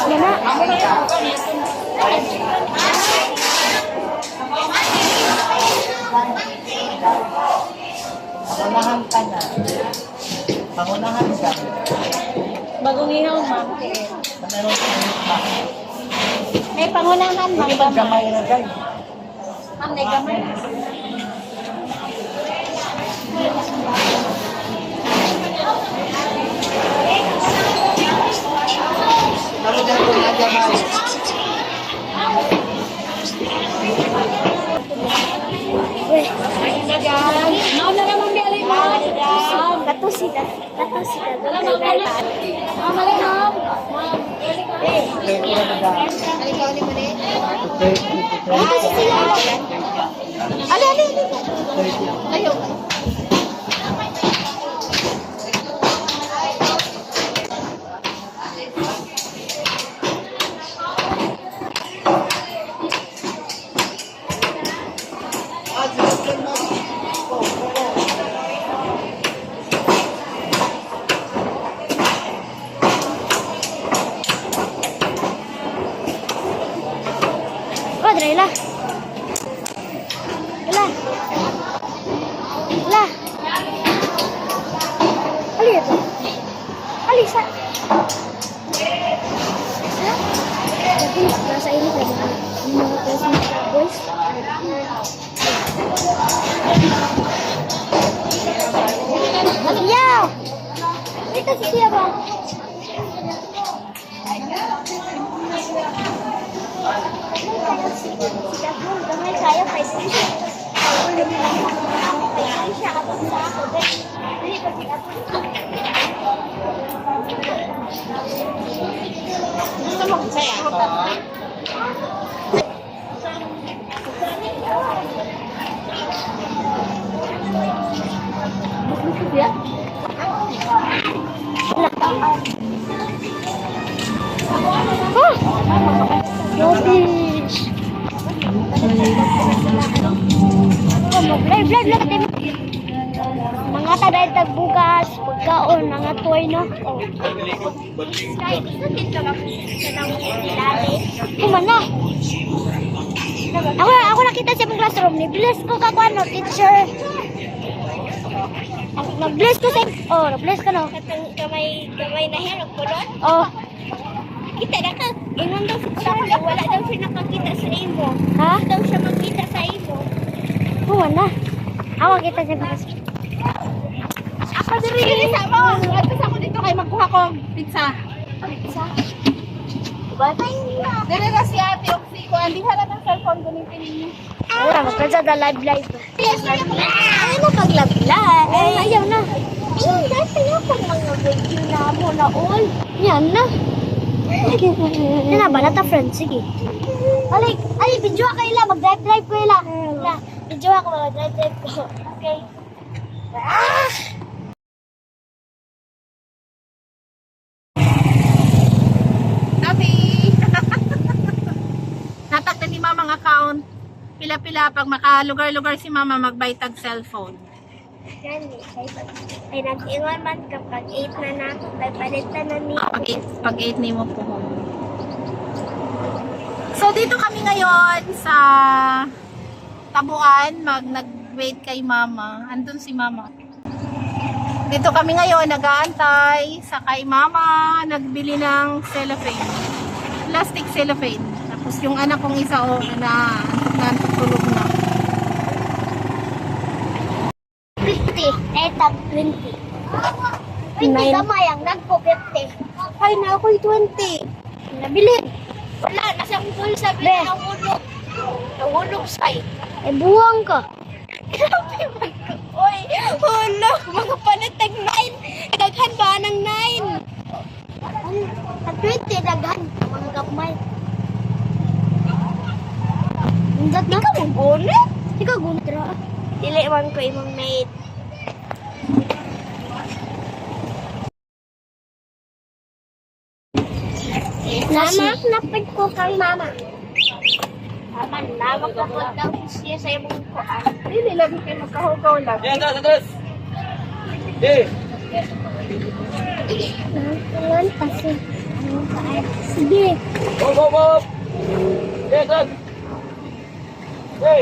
Pangunahan ka na. Pangunahan ka. Bagong ihaw, ma'am. Meron ka na. May pangunahan, ma'am. Hindi gamay na guys. Ma'am, may gamay. Ano dyan kung nagamay? Mau na naman bialay mo. Katusida. Wala mo ka na. Malay, ma'am. Ayaw. Kodre, lah. Lah. Lah. Ali itu. Ali sa. Tapi rasa ini kayak gimana? Boys. Ya. Kita siapa? Saya pasti Vlog. Mga taday tagbugas, pagkaon, mga toy no. Kumana. Ako nakita sa mong classroom ni bless ko ka ano, teacher. Nag-bless ko sa nag-bless ka no. Kamay na hair og kulot. Oh. Kita na ka. Ingon daw sa wala daw siya nakakita sa imo. Ha? Daw siya makita sa imo. Kumana. Awag kita sa mga. Ako diri sa mo. Ato ako dito kay magkuha ko pizza. Bye. Dili na si Ate Oxy ko andi hala ng cellphone gunitin niyo. Wala, magkasa da live. Yes, Ay, napaglavla. Ayaw na. Dati na pag mga video na mo na all. Yan na. Yan na ba? Nata friends, sige. Ay, video ka ila. Mag-drive ko ila. Video ako, mag-drive ko. Okay. Natak na ni Mama ang account. Pila-pila pag makalugar-lugar si Mama magbaytag cellphone. Ay, nag-ingon man kapag 8 na na ako. Kaya palitan na ni. Pag 8 ni mo po. So dito kami ngayon sa Tabuan, nag-wait kay Mama. Andun si Mama. Dito kami ngayon nag-aantay sa kay Mama, nagbili ng cellophane. Plastic cellophane. Tapos yung anak kong isa na tulog na. 50. Eh, tag 20. 20 gamay ang nagpo 50. Ay, na ako'y 20. Nabili. Wala, nasa kong sabi ng ulog. Nahulog sa'yo. Eh, buwang ka. Grabe man ka. Uy, hulog. Mga panatag 9. Daghan ba ng 9? Tag 20, daghan. Mga gamay. Undat na? Ikaw mong gunit? Ikaw guntra. Dili man ko imong mate. Mama, napag ko kang mama. Mama, nawag ko daw siya sa imong kuan. Dili lagi kayo magkahugaw lang. Yan, atas. Eh. Tulan kasi. Sige. Hop. Hey, good. Hey.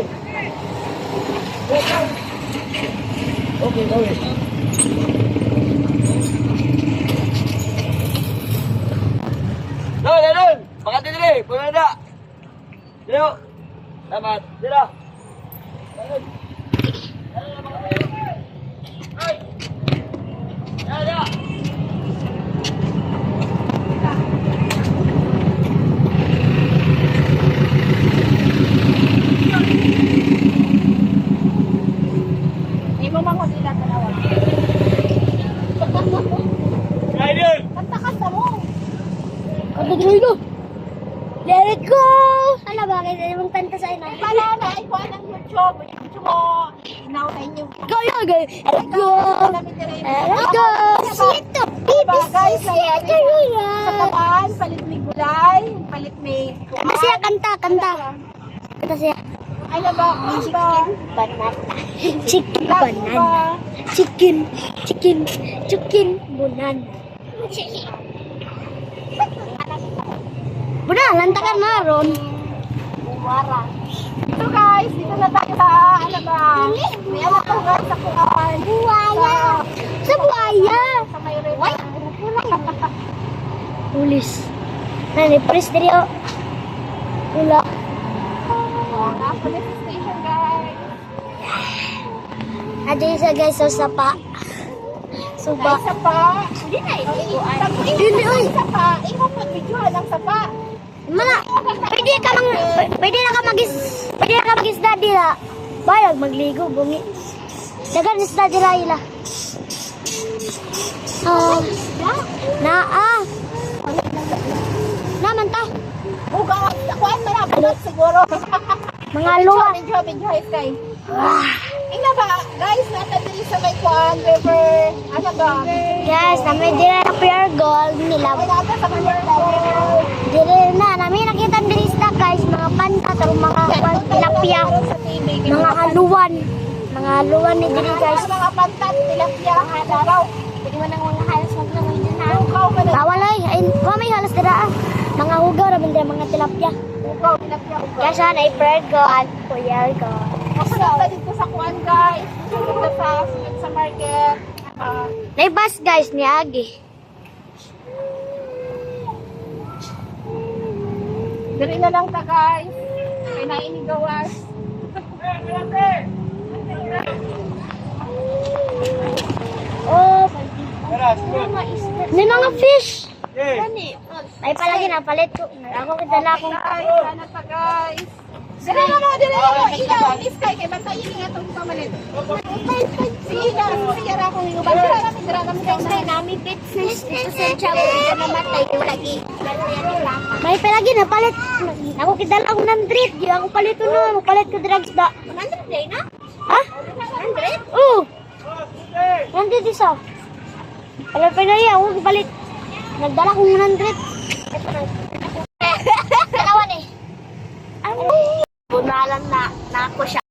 Okay. Doon. Makati dili. Puno na. Dito. Tamat. Dito. Doon. Ay. Ya. Ay mo mga dila tanawa. Ayun. Kanta mo. Kadagay ko. Let it go! Ano ba? Kaya mong kanta sa ina. Pala na iko ang YouTube. YouTube mo. Inaw na inyo. Go, go, go! Let it go! Let go! Sito! Diba guys, Sito! sa tapaan, palit may gulay, palit may kuwan. Siya, kanta. Kanta siya. Ay na ba? Banana. Chicken banana. Chicken banana. Buda, lantakan maron. Buwara. So guys, dito na tayo sa ano ba? May ano to guys sa kuwan. Buwaya. Sa buwaya. Sa may river. Pulis. Nani, pulis diri o. Wala. Na police station guys. Adi isa guys sa sapa. Suba. Sa pa. Hindi na Dili, oy. Sa pa. Ikaw pa videohan ng sapa. Mana, pwede ka na mag-isda dila. Bayag magligo bungi. Dagan isda dila ila. Naman ta. Uga, kuwan man ako siguro. Mga luwa. Video guys. Ina ba, guys, nata dili sa may kuwan river. Ano ba? Guys, namin dila na pure gold nila. Ay nata sa may river. Dili na, namin nakita dili isda guys, mga pantat o mga tilapia, Sa TV. mga haluan. Mga haluan ni dili guys. Mga pantat, tilapia, halaw. Pwede mo nang mga halos maglangoy dyan ha. Ugaw ka na. Bawal ay, may halos dira. Mga hugaw, ramin dira mga tilapia. Ugaw, tilapia, ugaw. Kaya siya na i-pure gold, pure gold. Kapunta dito sa kuwan guys. Dito sa market. Naibas guys ni Agi. Dali na lang ta guys. Kaya na inigawas. Oh, may mga fish. Hey. Ay palagi na palit ko. Ako kitala akong Guys, sana pa guys. Dali na mo. Ikaw, Iskay, kay bantayin nga itong pamalit. Sige na, siyara akong iuban. Dira namin guys. nami fitness dito sa Chavo. Ito namatay lagi. May palagi na palit. Ako kitala akong nandrit. Di ako palit ko na. Palit ko drugs da. 100 day na? Ha? 100? Oo. Nandito isa. Palit pa na yan. Ako palit. Nagdala kong 100. Ito na. Kalawan eh. Bunalan na ako siya.